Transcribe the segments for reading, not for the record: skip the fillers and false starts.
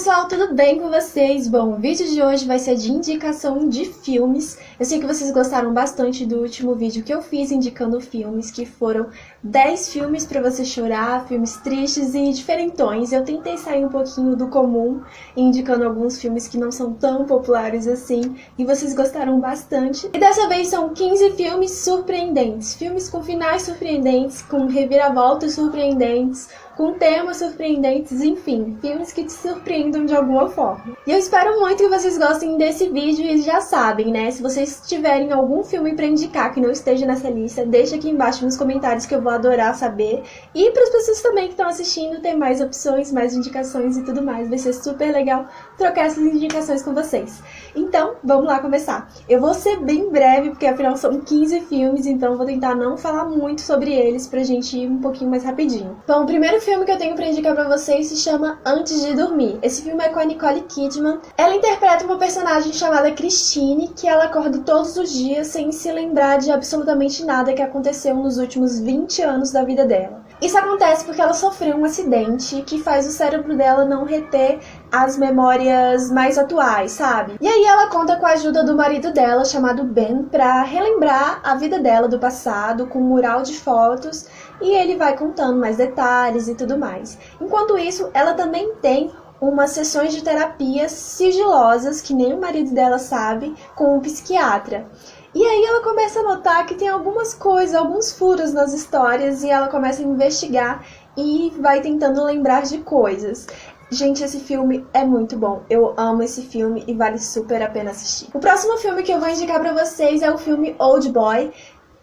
pessoal, tudo bem com vocês? Bom, o vídeo de hoje vai ser de indicação de filmes. Eu sei que vocês gostaram bastante do último vídeo que eu fiz indicando filmes, que foram 10 filmes pra você chorar, filmes tristes e diferentões. Eu tentei sair um pouquinho do comum, indicando alguns filmes que não são tão populares assim, e vocês gostaram bastante. E dessa vez são 15 filmes surpreendentes, filmes com finais surpreendentes, com reviravoltas surpreendentes, com temas surpreendentes, enfim, filmes que te surpreendam de alguma forma. E eu espero muito que vocês gostem desse vídeo e já sabem, né? Se vocês tiverem algum filme pra indicar que não esteja nessa lista, deixa aqui embaixo nos comentários que eu vou adorar saber. E para as pessoas também que estão assistindo, tem mais opções, mais indicações e tudo mais. Vai ser super legal trocar essas indicações com vocês. Então, vamos lá começar. Eu vou ser bem breve, porque afinal são 15 filmes, então vou tentar não falar muito sobre eles pra gente ir um pouquinho mais rapidinho. Bom, o primeiro filme que eu tenho pra indicar pra vocês se chama Antes de Dormir. Esse filme é com a Nicole Kidman. Ela interpreta uma personagem chamada Christine, que ela acorda todos os dias sem se lembrar de absolutamente nada que aconteceu nos últimos 20 anos da vida dela. Isso acontece porque ela sofreu um acidente que faz o cérebro dela não reter as memórias mais atuais, sabe? E aí ela conta com a ajuda do marido dela, chamado Ben, pra relembrar a vida dela do passado com um mural de fotos, e ele vai contando mais detalhes e tudo mais. Enquanto isso, ela também tem umas sessões de terapia sigilosas, que nem o marido dela sabe, com um psiquiatra. E aí ela começa a notar que tem algumas coisas, alguns furos nas histórias, e ela começa a investigar e vai tentando lembrar de coisas. Gente, esse filme é muito bom. Eu amo esse filme e vale super a pena assistir. O próximo filme que eu vou indicar pra vocês é o filme Old Boy.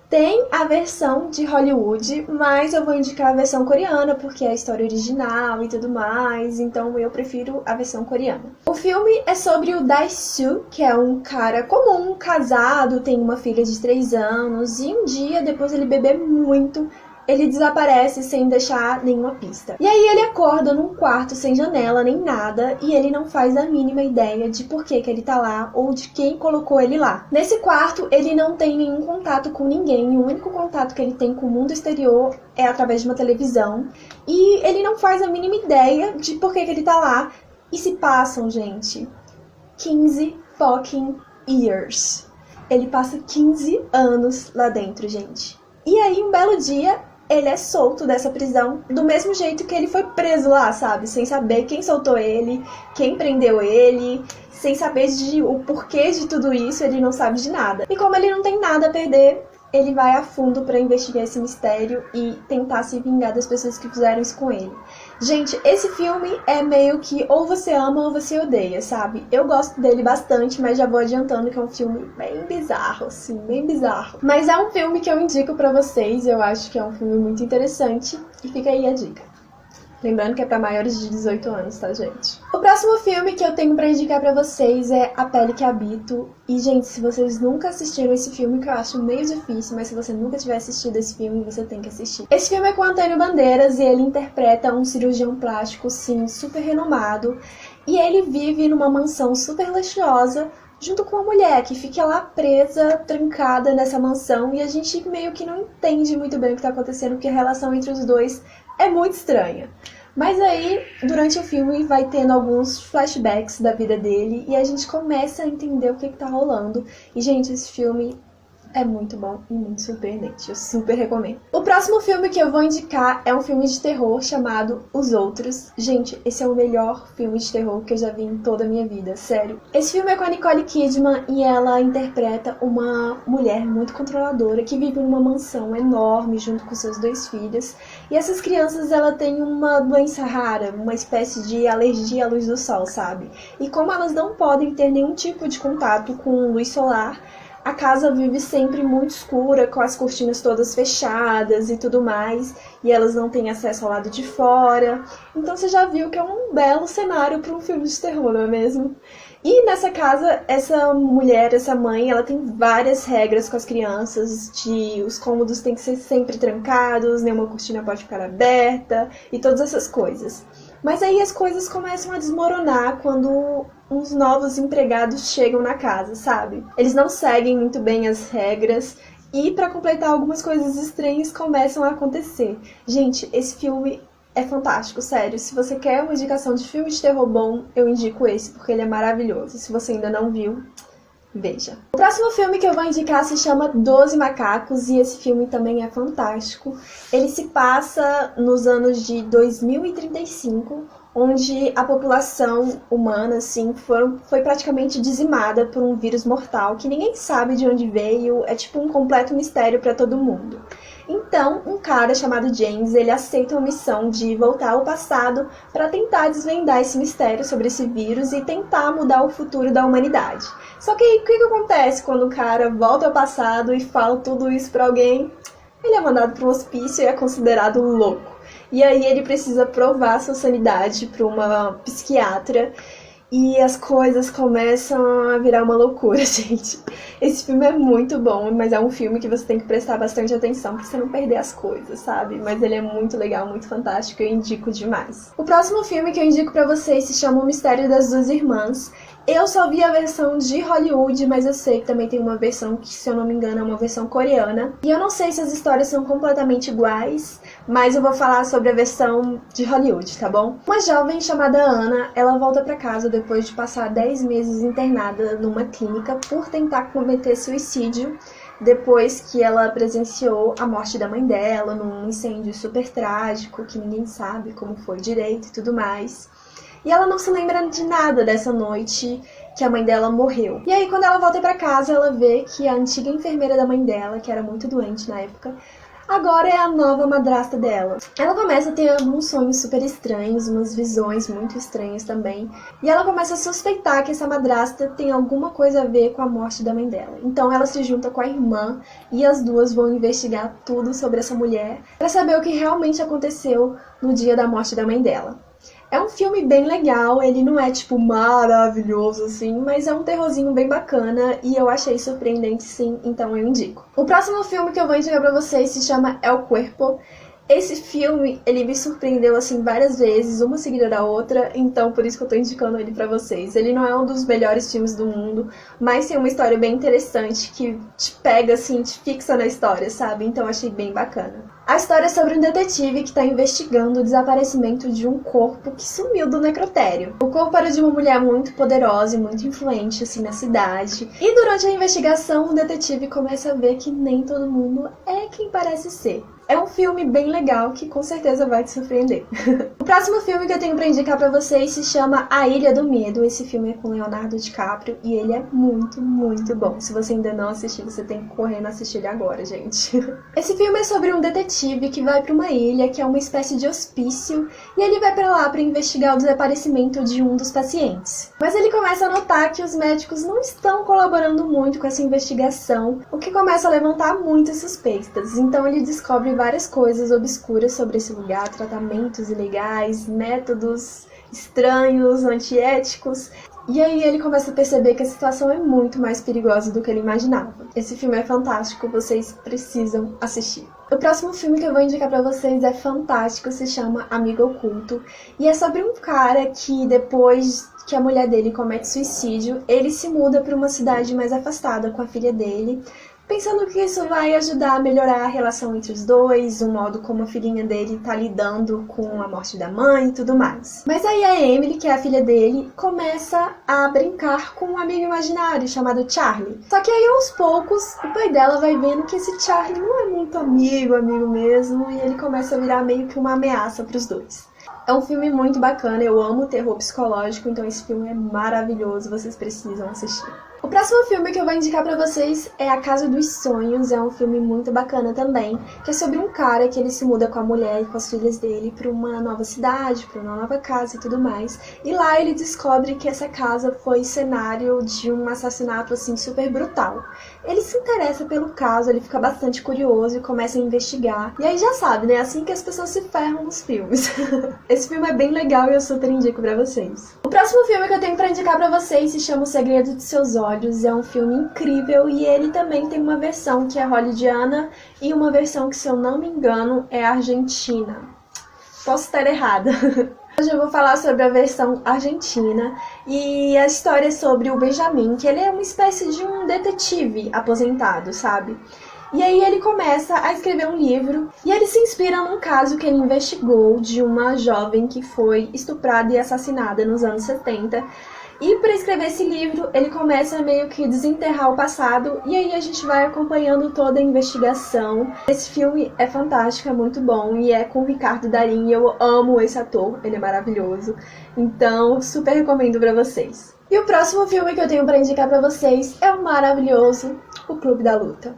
Tem a versão de Hollywood, mas eu vou indicar a versão coreana, porque é a história original e tudo mais, então eu prefiro a versão coreana. O filme é sobre o Dae-soo, que é um cara comum, casado, tem uma filha de 3 anos, e um dia, depois ele beber muito, ele desaparece sem deixar nenhuma pista. E aí ele acorda num quarto sem janela nem nada, e ele não faz a mínima ideia de por que ele tá lá ou de quem colocou ele lá. Nesse quarto ele não tem nenhum contato com ninguém, e o único contato que ele tem com o mundo exterior é através de uma televisão, e ele não faz a mínima ideia de por que ele tá lá. E se passam, gente, 15 fucking years. Ele passa 15 anos lá dentro, gente. E aí um belo dia ele é solto dessa prisão do mesmo jeito que ele foi preso lá, sabe? Sem saber quem soltou ele, quem prendeu ele, sem saber o porquê de tudo isso, ele não sabe de nada. E como ele não tem nada a perder, ele vai a fundo pra investigar esse mistério e tentar se vingar das pessoas que fizeram isso com ele. Gente, esse filme é meio que ou você ama ou você odeia, sabe? Eu gosto dele bastante, mas já vou adiantando que é um filme bem bizarro, assim, bem bizarro. Mas é um filme que eu indico pra vocês, eu acho que é um filme muito interessante, e fica aí a dica. Lembrando que é pra maiores de 18 anos, tá, gente? O próximo filme que eu tenho pra indicar pra vocês é A Pele que Habito. E, gente, se vocês nunca assistiram esse filme, que eu acho meio difícil, mas se você nunca tiver assistido esse filme, você tem que assistir. Esse filme é com Antônio Bandeiras e ele interpreta um cirurgião plástico, sim, super renomado. E ele vive numa mansão super luxuosa, junto com uma mulher que fica lá presa, trancada nessa mansão. E a gente meio que não entende muito bem o que tá acontecendo, porque a relação entre os dois é muito estranha. Mas aí, durante o filme, vai tendo alguns flashbacks da vida dele e a gente começa a entender o que tá rolando. E, gente, esse filme é muito bom e muito surpreendente. Eu super recomendo. O próximo filme que eu vou indicar é um filme de terror chamado Os Outros. Gente, esse é o melhor filme de terror que eu já vi em toda a minha vida, sério. Esse filme é com a Nicole Kidman e ela interpreta uma mulher muito controladora que vive numa mansão enorme junto com seus 2 filhos. E essas crianças, ela tem uma doença rara, uma espécie de alergia à luz do sol, sabe? E como elas não podem ter nenhum tipo de contato com luz solar, a casa vive sempre muito escura, com as cortinas todas fechadas e tudo mais, e elas não têm acesso ao lado de fora. Então você já viu que é um belo cenário para um filme de terror, não é mesmo? E nessa casa, essa mulher, essa mãe, ela tem várias regras com as crianças, de os cômodos têm que ser sempre trancados, nenhuma cortina pode ficar aberta e todas essas coisas. Mas aí as coisas começam a desmoronar quando uns novos empregados chegam na casa, sabe? Eles não seguem muito bem as regras e, pra completar, algumas coisas estranhas começam a acontecer. Gente, esse filme é fantástico, sério. Se você quer uma indicação de filme de terror bom, eu indico esse, porque ele é maravilhoso. Se você ainda não viu, veja. O próximo filme que eu vou indicar se chama 12 Macacos e esse filme também é fantástico. Ele se passa nos anos de 2035, onde a população humana assim, foi praticamente dizimada por um vírus mortal que ninguém sabe de onde veio, é tipo um completo mistério para todo mundo. Então, um cara chamado James, ele aceita a missão de voltar ao passado para tentar desvendar esse mistério sobre esse vírus e tentar mudar o futuro da humanidade. Só que aí, o que acontece quando o cara volta ao passado e fala tudo isso para alguém? Ele é mandado para um hospício e é considerado um louco. E aí ele precisa provar sua sanidade para uma psiquiatra. E as coisas começam a virar uma loucura, gente. Esse filme é muito bom, mas é um filme que você tem que prestar bastante atenção pra você não perder as coisas, sabe? Mas ele é muito legal, muito fantástico e eu indico demais. O próximo filme que eu indico pra vocês se chama O Mistério das Duas Irmãs. Eu só vi a versão de Hollywood, mas eu sei que também tem uma versão que, se eu não me engano, é uma versão coreana. E eu não sei se as histórias são completamente iguais, mas eu vou falar sobre a versão de Hollywood, tá bom? Uma jovem chamada Ana, ela volta pra casa depois de passar 10 meses internada numa clínica por tentar cometer suicídio, depois que ela presenciou a morte da mãe dela num incêndio super trágico, que ninguém sabe como foi direito e tudo mais. E ela não se lembra de nada dessa noite que a mãe dela morreu. E aí, quando ela volta pra casa, ela vê que a antiga enfermeira da mãe dela, que era muito doente na época, agora é a nova madrasta dela. Ela começa a ter alguns sonhos super estranhos, umas visões muito estranhas também. E ela começa a suspeitar que essa madrasta tem alguma coisa a ver com a morte da mãe dela. Então ela se junta com a irmã e as duas vão investigar tudo sobre essa mulher para saber o que realmente aconteceu no dia da morte da mãe dela. É um filme bem legal, ele não é tipo maravilhoso assim, mas é um terrorzinho bem bacana e eu achei surpreendente sim, então eu indico. O próximo filme que eu vou indicar pra vocês se chama El Cuerpo. Esse filme, ele me surpreendeu assim várias vezes, uma seguida da outra, então por isso que eu tô indicando ele pra vocês. Ele não é um dos melhores filmes do mundo, mas tem uma história bem interessante que te pega assim, te fixa na história, sabe? Então eu achei bem bacana. A história é sobre um detetive que está investigando o desaparecimento de um corpo que sumiu do necrotério. O corpo era de uma mulher muito poderosa e muito influente assim na cidade. E durante a investigação, o detetive começa a ver que nem todo mundo é quem parece ser. É um filme bem legal que com certeza vai te surpreender. O próximo filme que eu tenho pra indicar pra vocês se chama A Ilha do Medo. Esse filme é com Leonardo DiCaprio e ele é muito, muito bom. Se você ainda não assistiu, você tem que correr e assistir ele agora, gente. Esse filme é sobre um detetive que vai pra uma ilha que é uma espécie de hospício e ele vai pra lá pra investigar o desaparecimento de um dos pacientes. Mas ele começa a notar que os médicos não estão colaborando muito com essa investigação, o que começa a levantar muitas suspeitas. Então ele descobre várias coisas obscuras sobre esse lugar, tratamentos ilegais, métodos estranhos, antiéticos. E aí ele começa a perceber que a situação é muito mais perigosa do que ele imaginava. Esse filme é fantástico, vocês precisam assistir. O próximo filme que eu vou indicar pra vocês é fantástico, se chama Amigo Oculto. E é sobre um cara que depois que a mulher dele comete suicídio, ele se muda para uma cidade mais afastada com a filha dele, pensando que isso vai ajudar a melhorar a relação entre os dois, o modo como a filhinha dele tá lidando com a morte da mãe e tudo mais. Mas aí a Emily, que é a filha dele, começa a brincar com um amigo imaginário chamado Charlie. Só que aí aos poucos o pai dela vai vendo que esse Charlie não é muito amigo mesmo, e ele começa a virar meio que uma ameaça pros dois. É um filme muito bacana, eu amo terror psicológico, então esse filme é maravilhoso, vocês precisam assistir. O próximo filme que eu vou indicar pra vocês é A Casa dos Sonhos, é um filme muito bacana também, que é sobre um cara que ele se muda com a mulher e com as filhas dele pra uma nova cidade, pra uma nova casa e tudo mais. E lá ele descobre que essa casa foi cenário de um assassinato assim super brutal. Ele se interessa pelo caso, ele fica bastante curioso e começa a investigar. E aí já sabe, né? Assim que as pessoas se ferram nos filmes. Esse filme é bem legal e eu super indico pra vocês. O próximo filme que eu tenho pra indicar pra vocês se chama O Segredo de Seus Olhos. É um filme incrível e ele também tem uma versão que é hollywoodiana e uma versão que, se eu não me engano, é argentina. Posso estar errada. Hoje eu vou falar sobre a versão argentina e a história é sobre o Benjamin, que ele é uma espécie de um detetive aposentado, sabe? E aí ele começa a escrever um livro e ele se inspira num caso que ele investigou de uma jovem que foi estuprada e assassinada nos anos 70. E para escrever esse livro, ele começa a meio que desenterrar o passado e aí a gente vai acompanhando toda a investigação. Esse filme é fantástico, é muito bom e é com o Ricardo Darín. Eu amo esse ator, ele é maravilhoso. Então, super recomendo para vocês. E o próximo filme que eu tenho para indicar para vocês é o maravilhoso O Clube da Luta.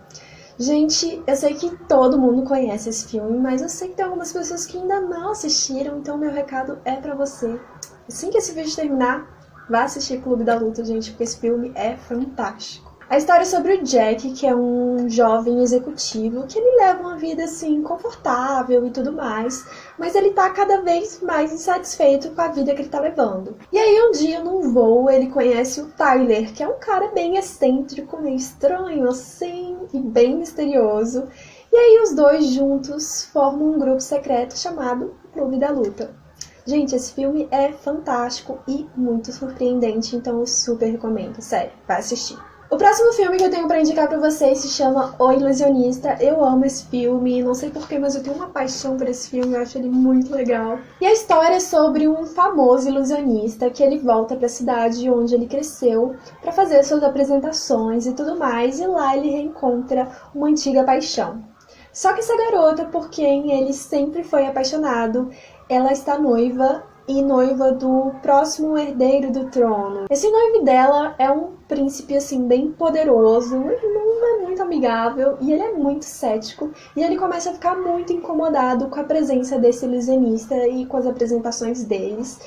Gente, eu sei que todo mundo conhece esse filme, mas eu sei que tem algumas pessoas que ainda não assistiram, então meu recado é pra você. Assim que esse vídeo terminar, vá assistir Clube da Luta, gente, porque esse filme é fantástico. A história é sobre o Jack, que é um jovem executivo, que ele leva uma vida, assim, confortável e tudo mais, mas ele tá cada vez mais insatisfeito com a vida que ele tá levando. E aí, um dia, num voo, ele conhece o Tyler, que é um cara bem excêntrico, meio estranho, assim, e bem misterioso. E aí, os dois juntos formam um grupo secreto chamado Clube da Luta. Gente, esse filme é fantástico e muito surpreendente, então eu super recomendo, sério, vai assistir. O próximo filme que eu tenho pra indicar pra vocês se chama O Ilusionista. Eu amo esse filme, não sei porquê, mas eu tenho uma paixão por esse filme, eu acho ele muito legal. E a história é sobre um famoso ilusionista que ele volta pra cidade onde ele cresceu pra fazer suas apresentações e tudo mais, e lá ele reencontra uma antiga paixão. Só que essa garota, por quem ele sempre foi apaixonado, ela está noiva e noiva do próximo herdeiro do trono. Esse noivo dela é um príncipe, assim, bem poderoso, ele não é muito amigável e ele é muito cético. E ele começa a ficar muito incomodado com a presença desse ilusionista e com as apresentações deles.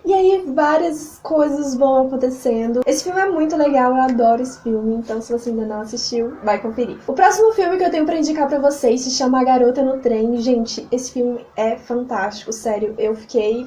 E aí várias coisas vão acontecendo. Esse filme é muito legal, eu adoro esse filme, então se você ainda não assistiu, vai conferir. O próximo filme que eu tenho pra indicar pra vocês se chama A Garota no Trem. Gente, esse filme é fantástico, sério, eu fiquei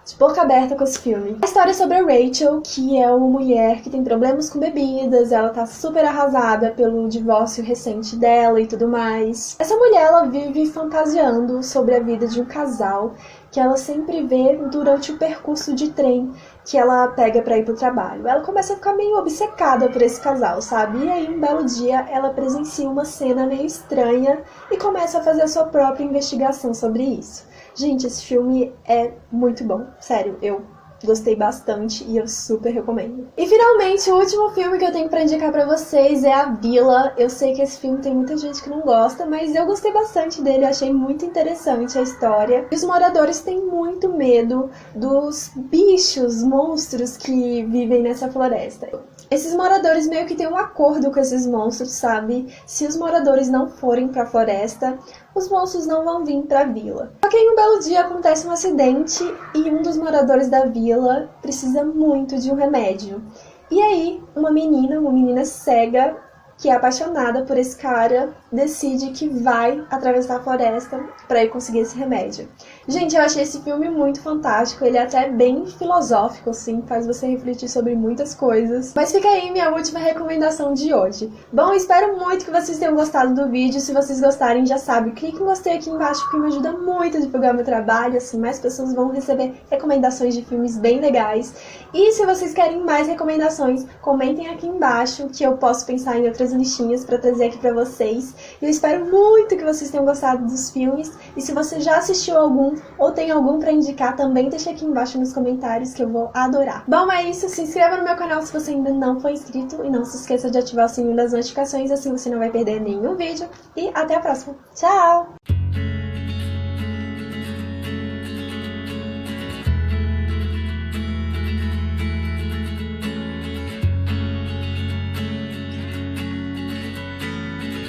de boca aberta com esse filme. A história é sobre a Rachel, que é uma mulher que tem problemas com bebidas, ela tá super arrasada pelo divórcio recente dela e tudo mais. Essa mulher, ela vive fantasiando sobre a vida de um casal que ela sempre vê durante o percurso de trem que ela pega pra ir pro trabalho. Ela começa a ficar meio obcecada por esse casal, sabe? E aí, um belo dia, ela presencia uma cena meio estranha e começa a fazer a sua própria investigação sobre isso. Gente, esse filme é muito bom. Sério, eu gostei bastante e eu super recomendo. E finalmente, o último filme que eu tenho pra indicar pra vocês é A Vila. Eu sei que esse filme tem muita gente que não gosta, mas eu gostei bastante dele, achei muito interessante a história. E os moradores têm muito medo dos bichos, monstros que vivem nessa floresta. Esses moradores meio que têm um acordo com esses monstros, sabe? Se os moradores não forem pra floresta, os monstros não vão vir pra vila. Só que em um belo dia acontece um acidente e um dos moradores da vila precisa muito de um remédio. E aí, uma menina cega, que é apaixonada por esse cara, decide que vai atravessar a floresta para ir conseguir esse remédio. Gente, eu achei esse filme muito fantástico, ele é até bem filosófico, assim, faz você refletir sobre muitas coisas. Mas fica aí minha última recomendação de hoje. Bom, espero muito que vocês tenham gostado do vídeo. Se vocês gostarem, já sabe, clique em gostei aqui embaixo, porque me ajuda muito a divulgar meu trabalho, assim mais pessoas vão receber recomendações de filmes bem legais. E se vocês querem mais recomendações, comentem aqui embaixo, que eu posso pensar em outras listinhas para trazer aqui para vocês. E eu espero muito que vocês tenham gostado dos filmes. E se você já assistiu algum ou tem algum para indicar, também deixa aqui embaixo nos comentários que eu vou adorar. Bom, é isso. Se inscreva no meu canal se você ainda não for inscrito. E não se esqueça de ativar o sininho das notificações, assim você não vai perder nenhum vídeo. E até a próxima. Tchau!